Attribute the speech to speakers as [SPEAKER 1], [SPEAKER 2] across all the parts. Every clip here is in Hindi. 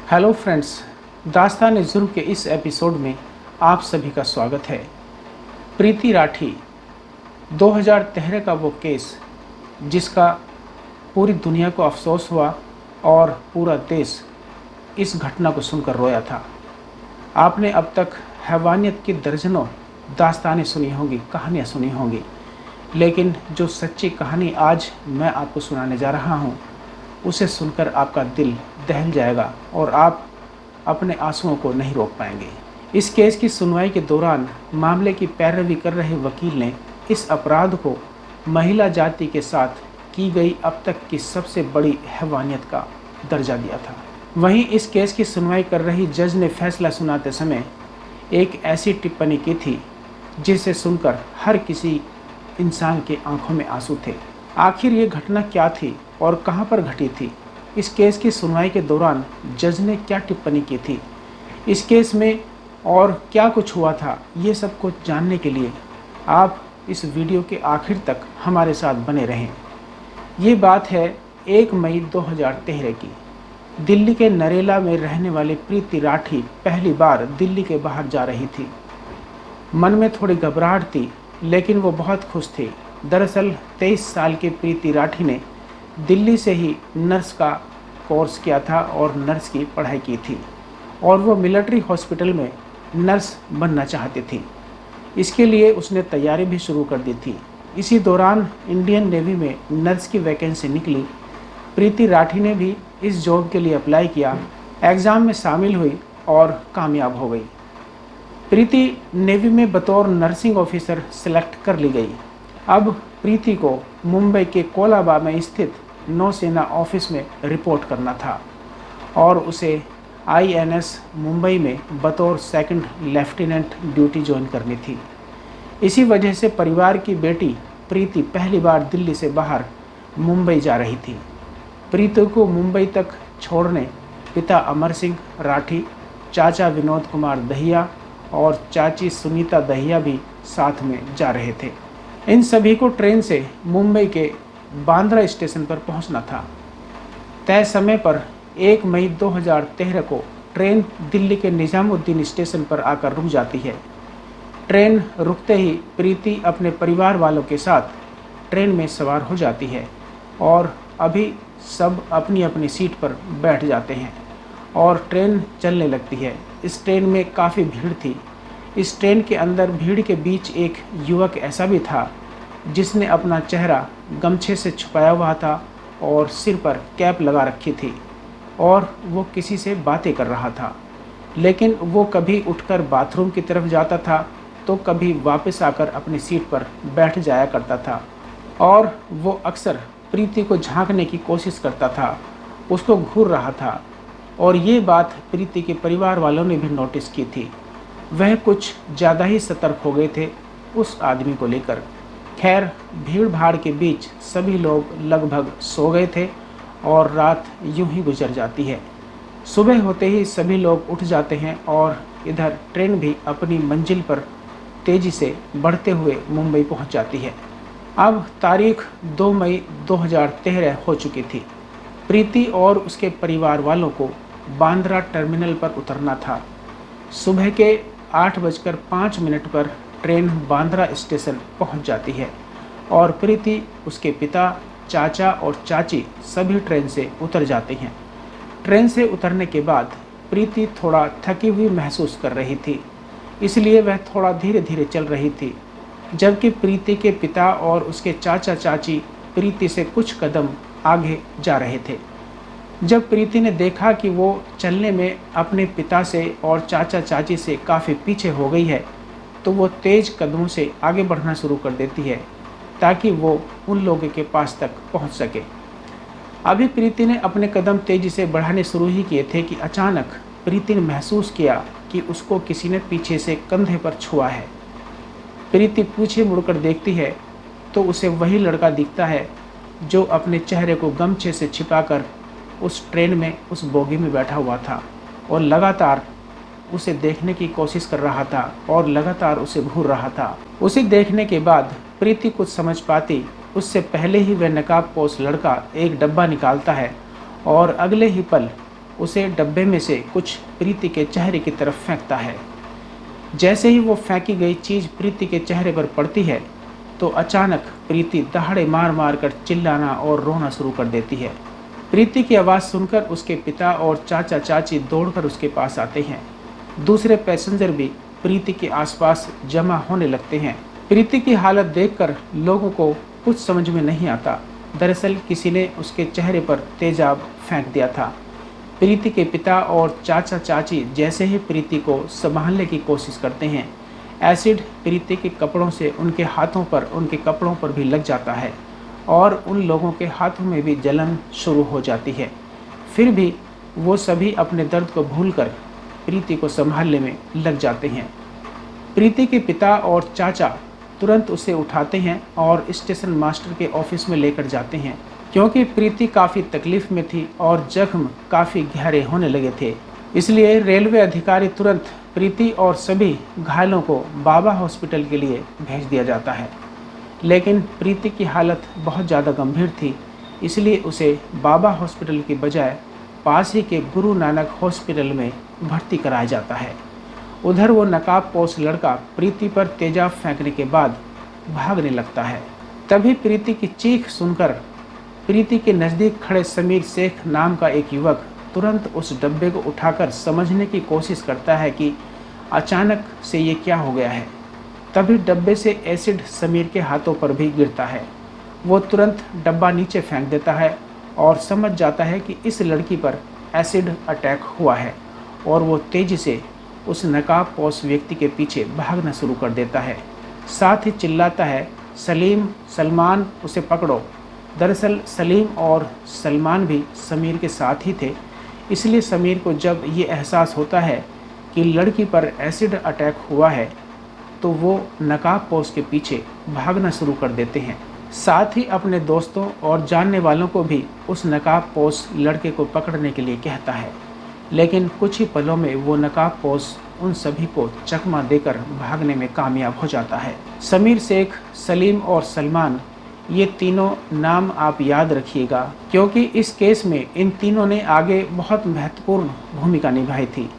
[SPEAKER 1] हेलो फ्रेंड्स, दास्तान जुर्म के इस एपिसोड में आप सभी का स्वागत है। प्रीति राठी 2013 का वो केस जिसका पूरी दुनिया को अफसोस हुआ और पूरा देश इस घटना को सुनकर रोया था। आपने अब तक हैवानियत की दर्जनों दास्तानें सुनी होंगी, कहानियाँ सुनी होंगी, लेकिन जो सच्ची कहानी आज मैं आपको सुनाने जा रहा हूँ उसे सुनकर आपका दिल दहल जाएगा और आप अपने आंसुओं को नहीं रोक पाएंगे। इस केस की सुनवाई के दौरान मामले की पैरवी कर रहे वकील ने इस अपराध को महिला जाति के साथ की गई अब तक की सबसे बड़ी हैवानियत का दर्जा दिया था। वहीं इस केस की सुनवाई कर रही जज ने फैसला सुनाते समय एक ऐसी टिप्पणी की थी जिसे सुनकर हर किसी इंसान के आंखों में आंसू थे। आखिर ये घटना क्या थी और कहां पर घटी थी? इस केस की सुनवाई के दौरान जज ने क्या टिप्पणी की थी? इस केस में और क्या कुछ हुआ था, ये सब कुछ जानने के लिए आप इस वीडियो के आखिर तक हमारे साथ बने रहें। ये बात है 1 मई 2013 की। दिल्ली के नरेला में रहने वाली प्रीति राठी पहली बार दिल्ली के बाहर जा रही थी। मन में थोड़ी घबराहट थी, लेकिन वो बहुत खुश थी। दरअसल 23 साल की प्रीति राठी ने दिल्ली से ही नर्स का कोर्स किया था और नर्स की पढ़ाई की थी और वो मिलिट्री हॉस्पिटल में नर्स बनना चाहती थी। इसके लिए उसने तैयारी भी शुरू कर दी थी। इसी दौरान इंडियन नेवी में नर्स की वैकेंसी निकली। प्रीति राठी ने भी इस जॉब के लिए अप्लाई किया, एग्ज़ाम में शामिल हुई और कामयाब हो गई। प्रीति नेवी में बतौर नर्सिंग ऑफिसर सेलेक्ट कर ली गई। अब प्रीति को मुंबई के कोलाबा में स्थित नौसेना ऑफिस में रिपोर्ट करना था और उसे INS मुंबई में बतौर सेकंड लेफ्टिनेंट ड्यूटी ज्वाइन करनी थी। इसी वजह से परिवार की बेटी प्रीति पहली बार दिल्ली से बाहर मुंबई जा रही थी। प्रीति को मुंबई तक छोड़ने पिता अमर सिंह राठी, चाचा विनोद कुमार दहिया और चाची सुनीता दहिया भी साथ में जा रहे थे। इन सभी को ट्रेन से मुंबई के बांद्रा स्टेशन पर पहुंचना था। तय समय पर 1 मई 2013 को ट्रेन दिल्ली के निजामुद्दीन स्टेशन पर आकर रुक जाती है। ट्रेन रुकते ही प्रीति अपने परिवार वालों के साथ ट्रेन में सवार हो जाती है और अभी सब अपनी अपनी सीट पर बैठ जाते हैं और ट्रेन चलने लगती है। इस ट्रेन में काफ़ी भीड़ थी। इस ट्रेन के अंदर भीड़ के बीच एक युवक ऐसा भी था जिसने अपना चेहरा गमछे से छुपाया हुआ था और सिर पर कैप लगा रखी थी और वो किसी से बातें कर रहा था। लेकिन वो कभी उठकर बाथरूम की तरफ जाता था तो कभी वापस आकर अपनी सीट पर बैठ जाया करता था और वो अक्सर प्रीति को झांकने की कोशिश करता था, उसको घूर रहा था और ये बात प्रीति के परिवार वालों ने भी नोटिस की थी। वह कुछ ज़्यादा ही सतर्क हो गए थे उस आदमी को लेकर। खैर, भीड़ भाड़ के बीच सभी लोग लगभग सो गए थे और रात यूं ही गुजर जाती है। सुबह होते ही सभी लोग उठ जाते हैं और इधर ट्रेन भी अपनी मंजिल पर तेज़ी से बढ़ते हुए मुंबई पहुंच जाती है। अब तारीख 2 मई 2013 हो चुकी थी। प्रीति और उसके परिवार वालों को बांद्रा टर्मिनल पर उतरना था। सुबह के 8:05 पर ट्रेन बांद्रा स्टेशन पहुंच जाती है और प्रीति, उसके पिता, चाचा और चाची सभी ट्रेन से उतर जाते हैं। ट्रेन से उतरने के बाद प्रीति थोड़ा थकी हुई महसूस कर रही थी, इसलिए वह थोड़ा धीरे धीरे चल रही थी, जबकि प्रीति के पिता और उसके चाचा चाची प्रीति से कुछ कदम आगे जा रहे थे। जब प्रीति ने देखा कि वो चलने में अपने पिता से और चाचा चाची से काफ़ी पीछे हो गई है तो वो तेज़ कदमों से आगे बढ़ना शुरू कर देती है ताकि वो उन लोगों के पास तक पहुंच सके। अभी प्रीति ने अपने कदम तेज़ी से बढ़ाने शुरू ही किए थे कि अचानक प्रीति ने महसूस किया कि उसको किसी ने पीछे से कंधे पर छुआ है। प्रीति पीछे मुड़कर देखती है तो उसे वही लड़का दिखता है जो अपने चेहरे को गमछे से छिपाकर उस ट्रेन में उस बोगी में बैठा हुआ था और लगातार उसे देखने की कोशिश कर रहा था और लगातार उसे घूर रहा था। उसे देखने के बाद प्रीति कुछ समझ पाती उससे पहले ही वह नकाबपोश लड़का एक डब्बा निकालता है और अगले ही पल उसे डब्बे में से कुछ प्रीति के चेहरे की तरफ फेंकता है। जैसे ही वो फेंकी गई चीज़ प्रीति के चेहरे पर पड़ती है तो अचानक प्रीति दहाड़े मार मार कर चिल्लाना और रोना शुरू कर देती है। प्रीति की आवाज़ सुनकर उसके पिता और चाचा चाची दौड़कर उसके पास आते हैं। दूसरे पैसेंजर भी प्रीति के आसपास जमा होने लगते हैं। प्रीति की हालत देखकर लोगों को कुछ समझ में नहीं आता। दरअसल किसी ने उसके चेहरे पर तेजाब फेंक दिया था। प्रीति के पिता और चाचा चाची जैसे ही प्रीति को संभालने की कोशिश करते हैं, एसिड प्रीति के कपड़ों से उनके हाथों पर, उनके कपड़ों पर भी लग जाता है और उन लोगों के हाथों में भी जलन शुरू हो जाती है। फिर भी वो सभी अपने दर्द को भूलकर प्रीति को संभालने में लग जाते हैं। प्रीति के पिता और चाचा तुरंत उसे उठाते हैं और स्टेशन मास्टर के ऑफिस में लेकर जाते हैं, क्योंकि प्रीति काफ़ी तकलीफ में थी और जख्म काफ़ी गहरे होने लगे थे। इसलिए रेलवे अधिकारी तुरंत प्रीति और सभी घायलों को बाबा हॉस्पिटल के लिए भेज दिया जाता है। लेकिन प्रीति की हालत बहुत ज़्यादा गंभीर थी, इसलिए उसे बाबा हॉस्पिटल की बजाय पास ही के गुरु नानक हॉस्पिटल में भर्ती कराया जाता है। उधर वो नकाबपोश लड़का प्रीति पर तेजाब फेंकने के बाद भागने लगता है। तभी प्रीति की चीख सुनकर प्रीति के नज़दीक खड़े समीर शेख नाम का एक युवक तुरंत उस डब्बे को उठाकर समझने की कोशिश करता है कि अचानक से ये क्या हो गया है। तभी डब्बे से एसिड समीर के हाथों पर भी गिरता है। वो तुरंत डब्बा नीचे फेंक देता है और समझ जाता है कि इस लड़की पर एसिड अटैक हुआ है और वो तेज़ी से उस नकाबपोश व्यक्ति के पीछे भागना शुरू कर देता है। साथ ही चिल्लाता है, सलीम, सलमान, उसे पकड़ो। दरअसल सलीम और सलमान भी समीर के साथ ही थे, इसलिए समीर को जब ये एहसास होता है कि लड़की पर एसिड अटैक हुआ है तो वो नकाबपोश के पीछे भागना शुरू कर देते हैं। साथ ही अपने दोस्तों और जानने वालों को भी उस नकाबपोश लड़के को पकड़ने के लिए कहता है। लेकिन कुछ ही पलों में वो नकाबपोश उन सभी को चकमा देकर भागने में कामयाब हो जाता है। समीर शेख, सलीम और सलमान, ये तीनों नाम आप याद रखिएगा, क्योंकि इस केस में इन तीनों ने आगे बहुत महत्वपूर्ण भूमिका निभाई थी।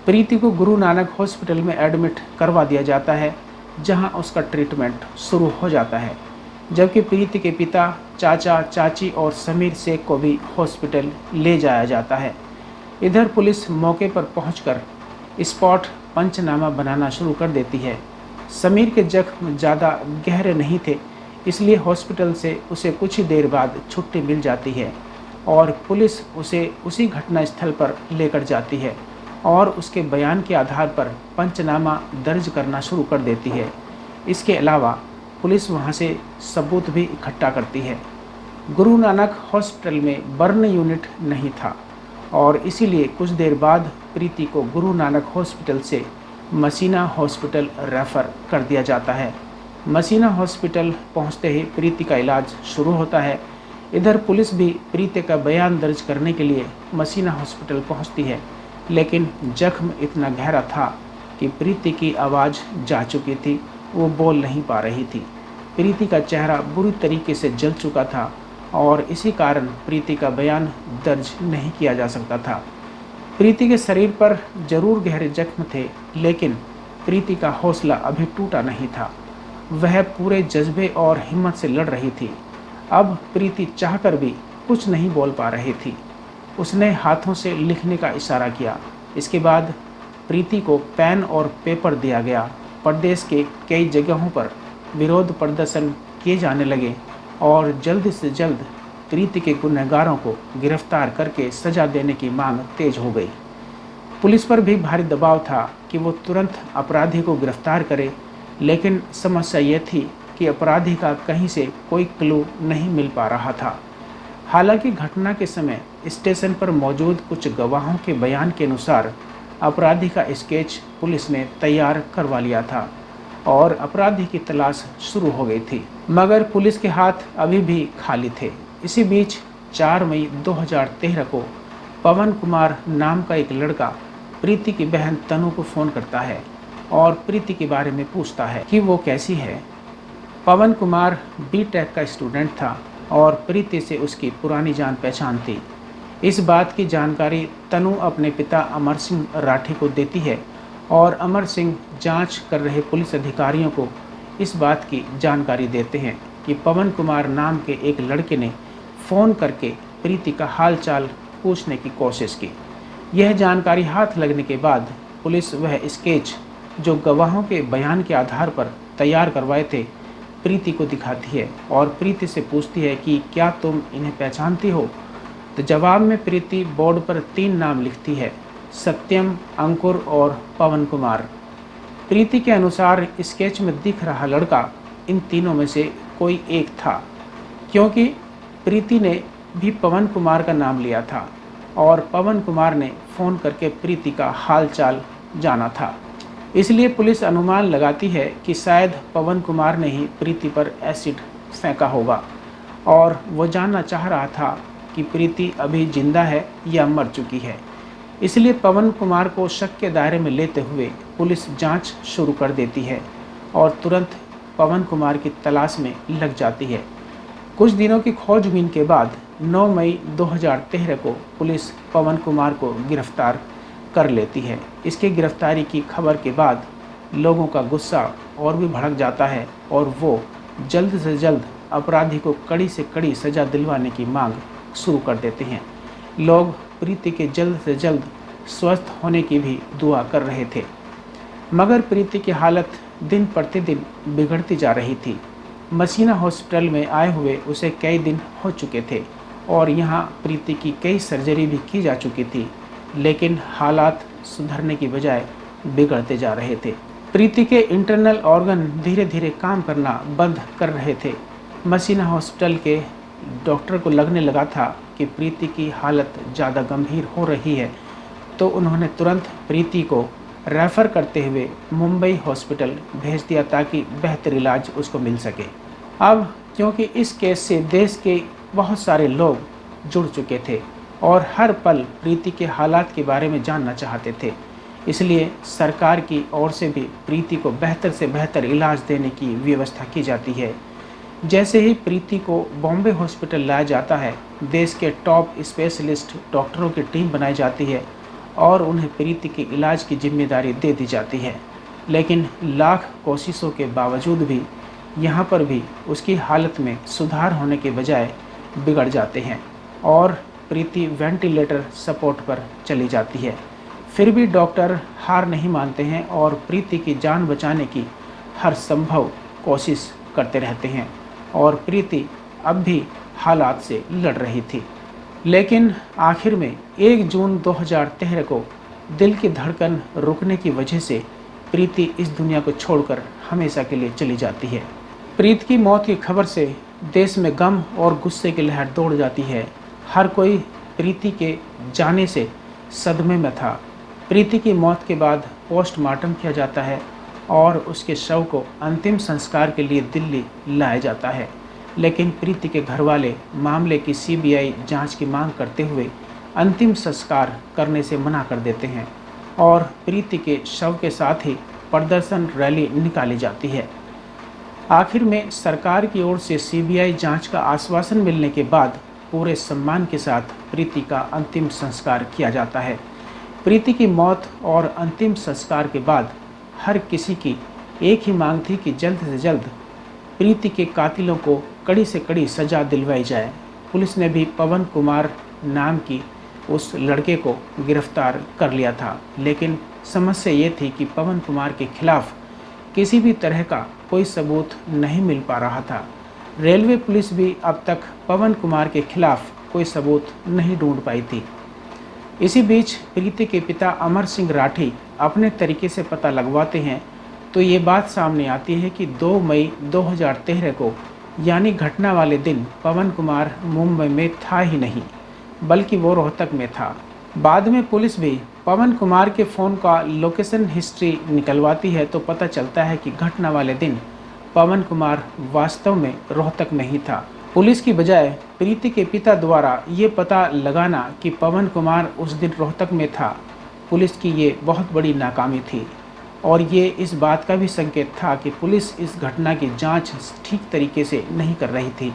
[SPEAKER 1] प्रीति को गुरु नानक हॉस्पिटल में एडमिट करवा दिया जाता है, जहां उसका ट्रीटमेंट शुरू हो जाता है, जबकि प्रीति के पिता, चाचा चाची और समीर शेख को भी हॉस्पिटल ले जाया जाता है। इधर पुलिस मौके पर पहुंचकर स्पॉट पंचनामा बनाना शुरू कर देती है। समीर के जख्म ज़्यादा गहरे नहीं थे, इसलिए हॉस्पिटल से उसे कुछ ही देर बाद छुट्टी मिल जाती है और पुलिस उसे उसी घटना स्थल पर लेकर जाती है और उसके बयान के आधार पर पंचनामा दर्ज करना शुरू कर देती है। इसके अलावा पुलिस वहां से सबूत भी इकट्ठा करती है। गुरु नानक हॉस्पिटल में बर्न यूनिट नहीं था और इसीलिए कुछ देर बाद प्रीति को गुरु नानक हॉस्पिटल से मसीना हॉस्पिटल रेफ़र कर दिया जाता है। मसीना हॉस्पिटल पहुंचते ही प्रीति का इलाज शुरू होता है। इधर पुलिस भी प्रीति का बयान दर्ज करने के लिए मसीना हॉस्पिटल पहुंचती है, लेकिन जख्म इतना गहरा था कि प्रीति की आवाज़ जा चुकी थी, वो बोल नहीं पा रही थी। प्रीति का चेहरा बुरी तरीके से जल चुका था और इसी कारण प्रीति का बयान दर्ज नहीं किया जा सकता था। प्रीति के शरीर पर जरूर गहरे जख्म थे, लेकिन प्रीति का हौसला अभी टूटा नहीं था। वह पूरे जज्बे और हिम्मत से लड़ रही थी। अब प्रीति चाहकर भी कुछ नहीं बोल पा रही थी। उसने हाथों से लिखने का इशारा किया। इसके बाद प्रीति को पेन और पेपर दिया गया। प्रदेश के कई जगहों पर विरोध प्रदर्शन किए जाने लगे और जल्द से जल्द प्रीति के गुनहगारों को गिरफ्तार करके सजा देने की मांग तेज हो गई। पुलिस पर भी भारी दबाव था कि वो तुरंत अपराधी को गिरफ्तार करे, लेकिन समस्या ये थी कि अपराधी का कहीं से कोई क्लू नहीं मिल पा रहा था। हालांकि घटना के समय स्टेशन पर मौजूद कुछ गवाहों के बयान के अनुसार अपराधी का स्केच पुलिस ने तैयार करवा लिया था और अपराधी की तलाश शुरू हो गई थी, मगर पुलिस के हाथ अभी भी खाली थे। इसी बीच 4 मई 2013 को पवन कुमार नाम का एक लड़का प्रीति की बहन तनु को फ़ोन करता है और प्रीति के बारे में पूछता है कि वो कैसी है। पवन कुमार बीटेक का स्टूडेंट था और प्रीति से उसकी पुरानी जान पहचान थी। इस बात की जानकारी तनु अपने पिता अमर सिंह राठी को देती है और अमर सिंह जांच कर रहे पुलिस अधिकारियों को इस बात की जानकारी देते हैं कि पवन कुमार नाम के एक लड़के ने फ़ोन करके प्रीति का हाल चाल पूछने की कोशिश की। यह जानकारी हाथ लगने के बाद पुलिस वह स्केच जो गवाहों के बयान के आधार पर तैयार करवाए थे प्रीति को दिखाती है और प्रीति से पूछती है कि क्या तुम इन्हें पहचानती हो। तो जवाब में प्रीति बोर्ड पर 3 नाम लिखती है, सत्यम, अंकुर और पवन कुमार। प्रीति के अनुसार स्केच में दिख रहा लड़का इन तीनों में से कोई एक था, क्योंकि प्रीति ने भी पवन कुमार का नाम लिया था और पवन कुमार ने फ़ोन करके प्रीति का हाल चाल जाना था। इसलिए पुलिस अनुमान लगाती है कि शायद पवन कुमार ने ही प्रीति पर एसिड फेंका होगा और वो जानना चाह रहा था कि प्रीति अभी जिंदा है या मर चुकी है। इसलिए पवन कुमार को शक के दायरे में लेते हुए पुलिस जांच शुरू कर देती है और तुरंत पवन कुमार की तलाश में लग जाती है। कुछ दिनों की खोजबीन के बाद 9 मई 2013 को पुलिस पवन कुमार को गिरफ्तार कर लेती है। इसकी गिरफ्तारी की खबर के बाद लोगों का गुस्सा और भी भड़क जाता है और वो जल्द से जल्द अपराधी को कड़ी से कड़ी सज़ा दिलवाने की मांग शुरू कर देते हैं। लोग प्रीति के जल्द से जल्द स्वस्थ होने की भी दुआ कर रहे थे, मगर प्रीति की हालत दिन प्रतिदिन बिगड़ती जा रही थी। मसीना हॉस्पिटल में आए हुए उसे कई दिन हो चुके थे और यहाँ प्रीति की कई सर्जरी भी की जा चुकी थी, लेकिन हालात सुधरने की बजाय बिगड़ते जा रहे थे। प्रीति के इंटरनल ऑर्गन धीरे धीरे काम करना बंद कर रहे थे। मसीना हॉस्पिटल के डॉक्टर को लगने लगा था कि प्रीति की हालत ज़्यादा गंभीर हो रही है, तो उन्होंने तुरंत प्रीति को रेफ़र करते हुए मुंबई हॉस्पिटल भेज दिया ताकि बेहतर इलाज उसको मिल सके। अब क्योंकि इस केस से देश के बहुत सारे लोग जुड़ चुके थे और हर पल प्रीति के हालात के बारे में जानना चाहते थे, इसलिए सरकार की ओर से भी प्रीति को बेहतर से बेहतर इलाज देने की व्यवस्था की जाती है। जैसे ही प्रीति को बॉम्बे हॉस्पिटल लाया जाता है, देश के टॉप स्पेशलिस्ट डॉक्टरों की टीम बनाई जाती है और उन्हें प्रीति के इलाज की जिम्मेदारी दे दी जाती है। लेकिन लाख कोशिशों के बावजूद भी यहाँ पर भी उसकी हालत में सुधार होने के बजाय बिगड़ जाते हैं और प्रीति वेंटिलेटर सपोर्ट पर चली जाती है। फिर भी डॉक्टर हार नहीं मानते हैं और प्रीति की जान बचाने की हर संभव कोशिश करते रहते हैं और प्रीति अब भी हालात से लड़ रही थी। लेकिन आखिर में 1 जून 2013 को दिल की धड़कन रुकने की वजह से प्रीति इस दुनिया को छोड़कर हमेशा के लिए चली जाती है। प्रीति की मौत की खबर से देश में गम और गुस्से की लहर दौड़ जाती है। हर कोई प्रीति के जाने से सदमे में था। प्रीति की मौत के बाद पोस्टमार्टम किया जाता है और उसके शव को अंतिम संस्कार के लिए दिल्ली लाया जाता है, लेकिन प्रीति के घरवाले मामले की सीबीआई जांच की मांग करते हुए अंतिम संस्कार करने से मना कर देते हैं और प्रीति के शव के साथ ही प्रदर्शन रैली निकाली जाती है। आखिर में सरकार की ओर से सीबीआई जांच का आश्वासन मिलने के बाद पूरे सम्मान के साथ प्रीति का अंतिम संस्कार किया जाता है। प्रीति की मौत और अंतिम संस्कार के बाद हर किसी की एक ही मांग थी कि जल्द से जल्द प्रीति के कातिलों को कड़ी से कड़ी सज़ा दिलवाई जाए। पुलिस ने भी पवन कुमार नाम की उस लड़के को गिरफ्तार कर लिया था, लेकिन समस्या ये थी कि पवन कुमार के खिलाफ किसी भी तरह का कोई सबूत नहीं मिल पा रहा था। रेलवे पुलिस भी अब तक पवन कुमार के खिलाफ कोई सबूत नहीं ढूंढ पाई थी। इसी बीच प्रीति के पिता अमर सिंह राठी अपने तरीके से पता लगवाते हैं तो ये बात सामने आती है कि 2 मई 2013 को यानी घटना वाले दिन पवन कुमार मुंबई में था ही नहीं, बल्कि वो रोहतक में था। बाद में पुलिस भी पवन कुमार के फ़ोन का लोकेशन हिस्ट्री निकलवाती है तो पता चलता है कि घटना वाले दिन पवन कुमार वास्तव में रोहतक में ही था। पुलिस की बजाय प्रीति के पिता द्वारा ये पता लगाना कि पवन कुमार उस दिन रोहतक में था, पुलिस की ये बहुत बड़ी नाकामी थी और ये इस बात का भी संकेत था कि पुलिस इस घटना की जांच ठीक तरीके से नहीं कर रही थी।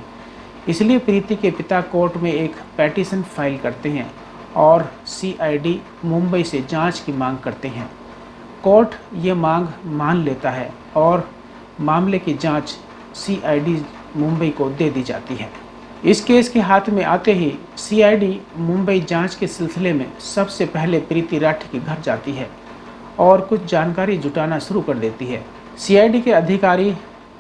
[SPEAKER 1] इसलिए प्रीति के पिता कोर्ट में एक पेटिशन फाइल करते हैं और सीआईडी मुंबई से जांच की मांग करते हैं। कोर्ट ये मांग मान लेता है और मामले की जांच सीआईडी मुंबई को दे दी जाती है। इस केस के हाथ में आते ही सीआईडी मुंबई जांच के सिलसिले में सबसे पहले प्रीति राठी के घर जाती है और कुछ जानकारी जुटाना शुरू कर देती है। सीआईडी के अधिकारी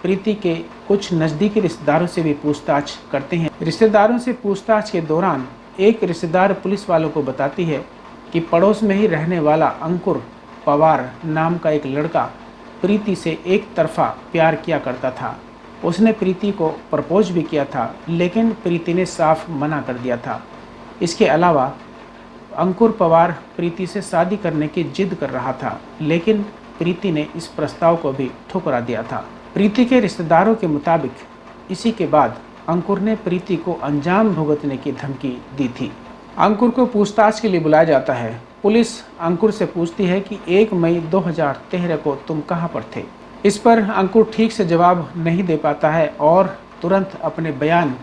[SPEAKER 1] प्रीति के कुछ नज़दीकी रिश्तेदारों से भी पूछताछ करते हैं। रिश्तेदारों से पूछताछ के दौरान एक रिश्तेदार पुलिस वालों को बताती है कि पड़ोस में ही रहने वाला अंकुर पवार नाम का एक लड़का प्रीति से एक तरफा प्यार किया करता था। उसने प्रीति को प्रपोज भी किया था, लेकिन प्रीति ने साफ मना कर दिया था। इसके अलावा अंकुर पवार प्रीति से शादी करने की जिद कर रहा था, लेकिन प्रीति ने इस प्रस्ताव को भी ठुकरा दिया था। प्रीति के रिश्तेदारों के मुताबिक इसी के बाद अंकुर ने प्रीति को अंजाम भुगतने की धमकी दी थी। अंकुर को पूछताछ के लिए बुलाया जाता है। पुलिस अंकुर से पूछती है कि 1 मई 2013 को तुम कहां पर थे। इस पर अंकुर ठीक से जवाब नहीं दे पाता है और तुरंत अपने बयान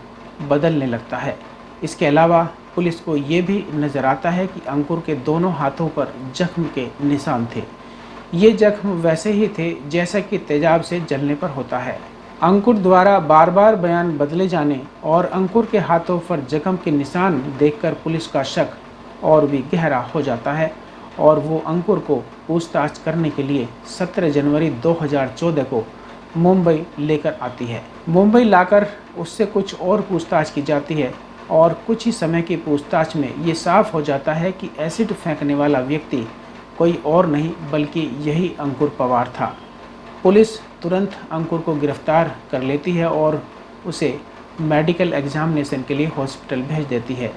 [SPEAKER 1] बदलने लगता है। इसके अलावा पुलिस को ये भी नज़र आता है कि अंकुर के दोनों हाथों पर जख्म के निशान थे। ये जख्म वैसे ही थे जैसा कि तेजाब से जलने पर होता है। अंकुर द्वारा बार बार बयान बदले जाने और अंकुर के हाथों पर जख्म के निशान देखकर पुलिस का शक और भी गहरा हो जाता है और वो अंकुर को पूछताछ करने के लिए 17 जनवरी 2014 को मुंबई लेकर आती है। मुंबई लाकर उससे कुछ और पूछताछ की जाती है और कुछ ही समय की पूछताछ में ये साफ हो जाता है कि एसिड फेंकने वाला व्यक्ति कोई और नहीं बल्कि यही अंकुर पवार था। पुलिस तुरंत अंकुर को गिरफ्तार कर लेती है और उसे मेडिकल एग्जामिनेशन के लिए हॉस्पिटल भेज देती है।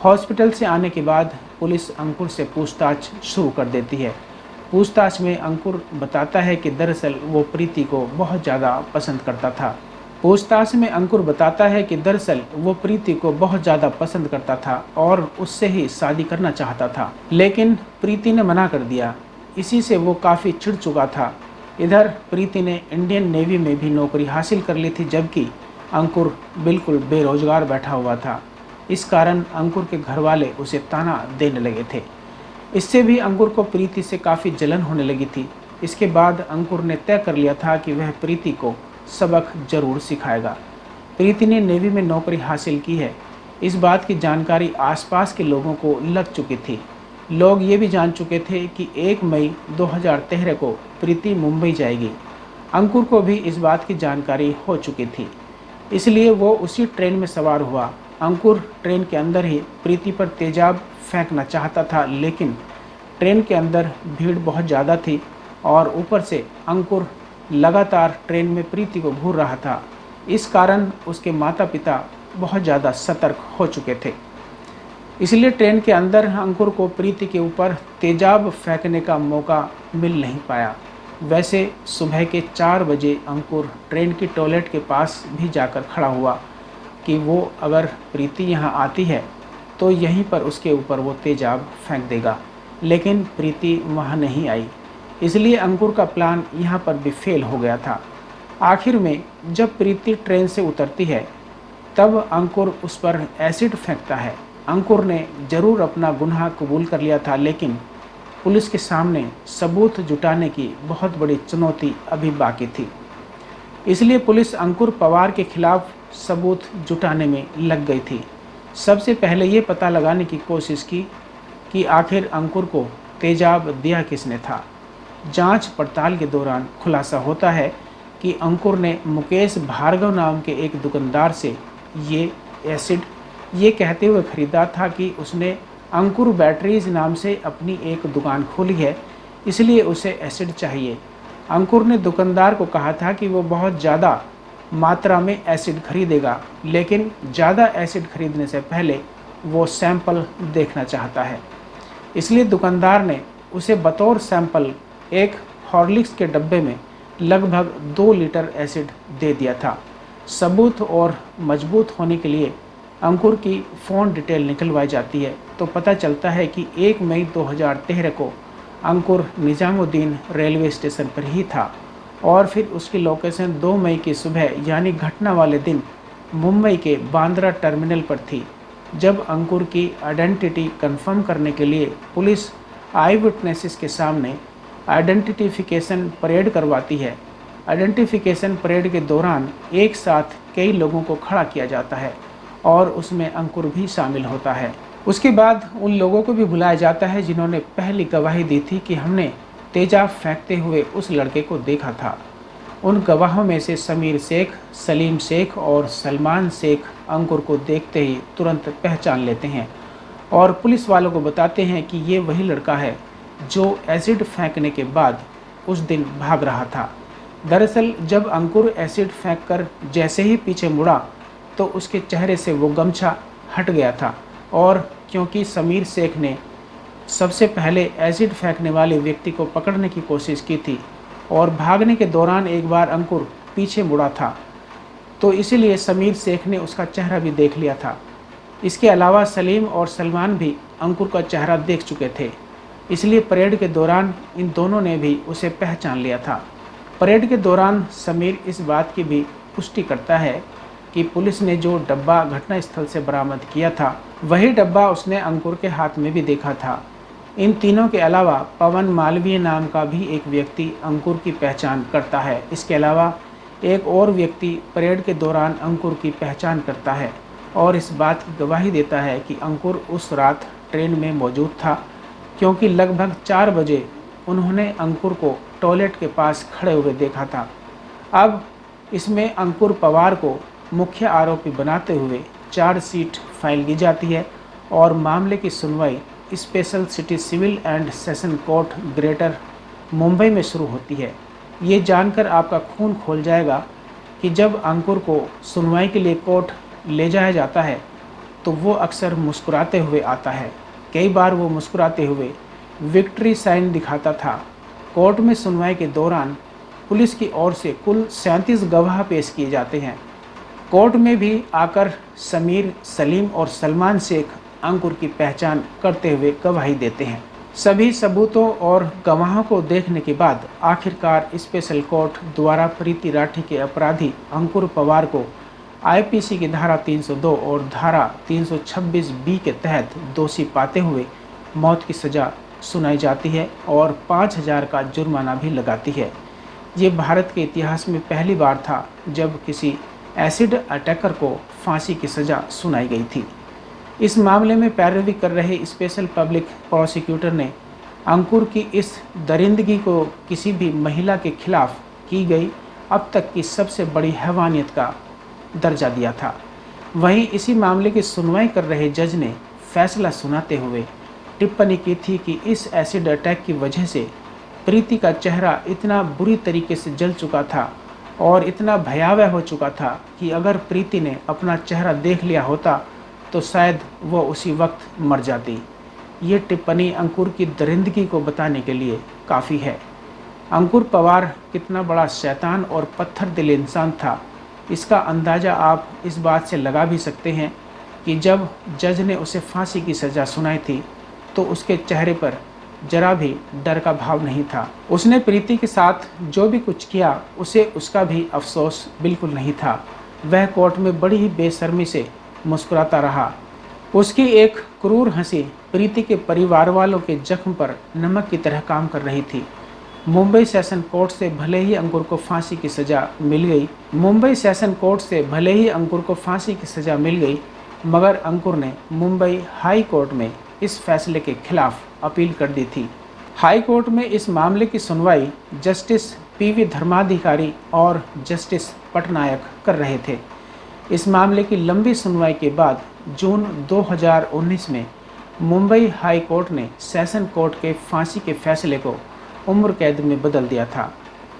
[SPEAKER 1] हॉस्पिटल से आने के बाद पुलिस अंकुर से पूछताछ शुरू कर देती है। पूछताछ में अंकुर बताता है कि दरअसल वो प्रीति को बहुत ज़्यादा पसंद करता था। पूछताछ में अंकुर बताता है कि दरअसल वो प्रीति को बहुत ज़्यादा पसंद करता था और उससे ही शादी करना चाहता था, लेकिन प्रीति ने मना कर दिया। इसी से वो काफ़ी चिढ़ चुका था। इधर प्रीति ने इंडियन नेवी में भी नौकरी हासिल कर ली थी, जबकि अंकुर बिल्कुल बेरोजगार बैठा हुआ था। इस कारण अंकुर के घर वाले उसे ताना देने लगे थे। इससे भी अंकुर को प्रीति से काफ़ी जलन होने लगी थी। इसके बाद अंकुर ने तय कर लिया था कि वह प्रीति को सबक जरूर सिखाएगा। प्रीति ने नेवी में नौकरी हासिल की है। इस बात की जानकारी आसपास के लोगों को लग चुकी थी। लोग ये भी जान चुके थे कि 1 मई 2013 को प्रीति मुंबई जाएगी। अंकुर को भी इस बात की जानकारी हो चुकी थी, इसलिए वो उसी ट्रेन में सवार हुआ। अंकुर ट्रेन के अंदर ही प्रीति पर तेजाब फेंकना चाहता था, लेकिन ट्रेन के अंदर भीड़ बहुत ज़्यादा थी और ऊपर से अंकुर लगातार ट्रेन में प्रीति को घूर रहा था। इस कारण उसके माता पिता बहुत ज़्यादा सतर्क हो चुके थे। इसलिए ट्रेन के अंदर अंकुर को प्रीति के ऊपर तेजाब फेंकने का मौका मिल नहीं पाया। वैसे सुबह के 4 बजे अंकुर ट्रेन की टॉयलेट के पास भी जाकर खड़ा हुआ कि वो अगर प्रीति यहाँ आती है तो यहीं पर उसके ऊपर वो तेजाब फेंक देगा, लेकिन प्रीति वहाँ नहीं आई। इसलिए अंकुर का प्लान यहाँ पर भी फेल हो गया था। आखिर में जब प्रीति ट्रेन से उतरती है तब अंकुर उस पर एसिड फेंकता है। अंकुर ने ज़रूर अपना गुनाह कबूल कर लिया था, लेकिन पुलिस के सामने सबूत जुटाने की बहुत बड़ी चुनौती अभी बाकी थी। इसलिए पुलिस अंकुर पवार के खिलाफ सबूत जुटाने में लग गई थी। सबसे पहले ये पता लगाने की कोशिश की कि आखिर अंकुर को तेजाब दिया किसने था। जांच पड़ताल के दौरान खुलासा होता है कि अंकुर ने मुकेश भार्गव नाम के एक दुकानदार से ये एसिड ये कहते हुए ख़रीदा था कि उसने अंकुर बैटरीज नाम से अपनी एक दुकान खोली है, इसलिए उसे एसिड चाहिए। अंकुर ने दुकानदार को कहा था कि वो बहुत ज़्यादा मात्रा में एसिड खरीदेगा, लेकिन ज़्यादा एसिड खरीदने से पहले वो सैंपल देखना चाहता है। इसलिए दुकानदार ने उसे बतौर सैंपल एक हॉर्लिक्स के डब्बे में लगभग 2 लीटर एसिड दे दिया था। सबूत और मजबूत होने के लिए अंकुर की फ़ोन डिटेल निकलवाई जाती है तो पता चलता है कि 1 मई 2013 को अंकुर निज़ामुद्दीन रेलवे स्टेशन पर ही था और फिर उसकी लोकेशन 2 मई की सुबह यानी घटना वाले दिन मुंबई के बांद्रा टर्मिनल पर थी जब अंकुर की आइडेंटिटी कंफर्म करने के लिए पुलिस आई विटनेसेस के सामने आइडेंटिफिकेशन परेड करवाती है। आइडेंटिफिकेशन परेड के दौरान एक साथ कई लोगों को खड़ा किया जाता है और उसमें अंकुर भी शामिल होता है। उसके बाद उन लोगों को भी बुलाया जाता है जिन्होंने पहली गवाही दी थी कि हमने तेजाब फेंकते हुए उस लड़के को देखा था। उन गवाहों में से समीर शेख, सलीम शेख और सलमान शेख अंकुर को देखते ही तुरंत पहचान लेते हैं और पुलिस वालों को बताते हैं कि ये वही लड़का है जो एसिड फेंकने के बाद उस दिन भाग रहा था। दरअसल जब अंकुर एसिड फेंककर जैसे ही पीछे मुड़ा तो उसके चेहरे से वो गमछा हट गया था और क्योंकि समीर शेख ने सबसे पहले एसिड फेंकने वाले व्यक्ति को पकड़ने की कोशिश की थी और भागने के दौरान एक बार अंकुर पीछे मुड़ा था, तो इसीलिए समीर शेख ने उसका चेहरा भी देख लिया था। इसके अलावा सलीम और सलमान भी अंकुर का चेहरा देख चुके थे, इसलिए परेड के दौरान इन दोनों ने भी उसे पहचान लिया था। परेड के दौरान समीर इस बात की भी पुष्टि करता है कि पुलिस ने जो डब्बा घटनास्थल से बरामद किया था वही डब्बा उसने अंकुर के हाथ में भी देखा था। इन तीनों के अलावा पवन मालवीय नाम का भी एक व्यक्ति अंकुर की पहचान करता है। इसके अलावा एक और व्यक्ति परेड के दौरान अंकुर की पहचान करता है और इस बात की गवाही देता है कि अंकुर उस रात ट्रेन में मौजूद था, क्योंकि लगभग 4 बजे उन्होंने अंकुर को टॉयलेट के पास खड़े हुए देखा था। अब इसमें अंकुर पवार को मुख्य आरोपी बनाते हुए चार्जशीट फाइल की जाती है और मामले की सुनवाई special city civil and session court greater Mumbai में शुरू होती है। ये जानकर आपका खून खोल जाएगा कि जब अंकुर को सुनवाई के लिए कोर्ट ले जाया जाता है तो वो अक्सर मुस्कुराते हुए आता है। कई बार वो मुस्कुराते हुए विक्ट्री साइन दिखाता था। कोर्ट में सुनवाई के दौरान पुलिस की ओर से कुल 37 गवाह पेश किए जाते हैं। कोर्ट में भी आकर समीर, सलीम और सलमान शेख अंकुर की पहचान करते हुए गवाही देते हैं। सभी सबूतों और गवाहों को देखने के बाद आखिरकार स्पेशल कोर्ट द्वारा प्रीति राठी के अपराधी अंकुर पवार को आईपीसी की धारा 302 और धारा 326 बी के तहत दोषी पाते हुए मौत की सज़ा सुनाई जाती है और 5,000 का जुर्माना भी लगाती है। ये भारत के इतिहास में पहली बार था जब किसी एसिड अटैकर को फांसी की सज़ा सुनाई गई थी। इस मामले में पैरवी कर रहे स्पेशल पब्लिक प्रोसिक्यूटर ने अंकुर की इस दरिंदगी को किसी भी महिला के खिलाफ की गई अब तक की सबसे बड़ी हैवानियत का दर्जा दिया था। वहीं इसी मामले की सुनवाई कर रहे जज ने फैसला सुनाते हुए टिप्पणी की थी कि इस एसिड अटैक की वजह से प्रीति का चेहरा इतना बुरी तरीके से जल चुका था और इतना भयावह हो चुका था कि अगर प्रीति ने अपना चेहरा देख लिया होता तो शायद वो उसी वक्त मर जाती। ये टिप्पणी अंकुर की दरिंदगी को बताने के लिए काफ़ी है। अंकुर पवार कितना बड़ा शैतान और पत्थर दिल इंसान था, इसका अंदाज़ा आप इस बात से लगा भी सकते हैं कि जब जज ने उसे फांसी की सज़ा सुनाई थी तो उसके चेहरे पर जरा भी डर का भाव नहीं था। उसने प्रीति के साथ जो भी कुछ किया उसे उसका भी अफसोस बिल्कुल नहीं था। वह कोर्ट में बड़ी ही बेशर्मी से मुस्कुराता रहा। उसकी एक क्रूर हंसी प्रीति के परिवार वालों के जख्म पर नमक की तरह काम कर रही थी। मुंबई सेशन कोर्ट से भले ही अंकुर को फांसी की सज़ा मिल गई मगर अंकुर ने मुंबई हाई कोर्ट में इस फैसले के खिलाफ अपील कर दी थी। हाई कोर्ट में इस मामले की सुनवाई जस्टिस पीवी धर्माधिकारी और जस्टिस पटनायक कर रहे थे। इस मामले की लंबी सुनवाई के बाद जून 2019 में मुंबई हाई कोर्ट ने सेशन कोर्ट के फांसी के फैसले को उम्र कैद में बदल दिया था।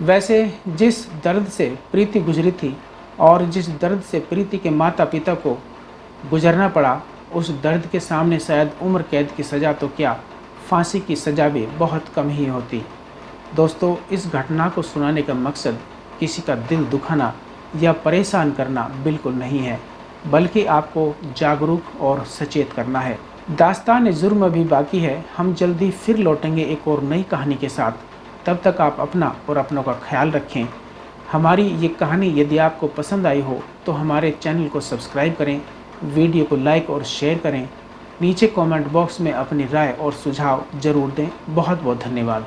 [SPEAKER 1] वैसे जिस दर्द से प्रीति गुजरी थी और जिस दर्द से प्रीति के माता पिता को गुजरना पड़ा, उस दर्द के सामने शायद उम्र कैद की सज़ा तो क्या, फांसी की सज़ा भी बहुत कम ही होती। दोस्तों, इस घटना को सुनाने का मकसद किसी का दिल दुखाना या परेशान करना बिल्कुल नहीं है, बल्कि आपको जागरूक और सचेत करना है। दास्तान जुर्म अभी बाकी है। हम जल्दी फिर लौटेंगे एक और नई कहानी के साथ। तब तक आप अपना और अपनों का ख्याल रखें। हमारी ये कहानी यदि आपको पसंद आई हो तो हमारे चैनल को सब्सक्राइब करें, वीडियो को लाइक और शेयर करें। नीचे कमेंट बॉक्स में अपनी राय और सुझाव ज़रूर दें। बहुत बहुत धन्यवाद।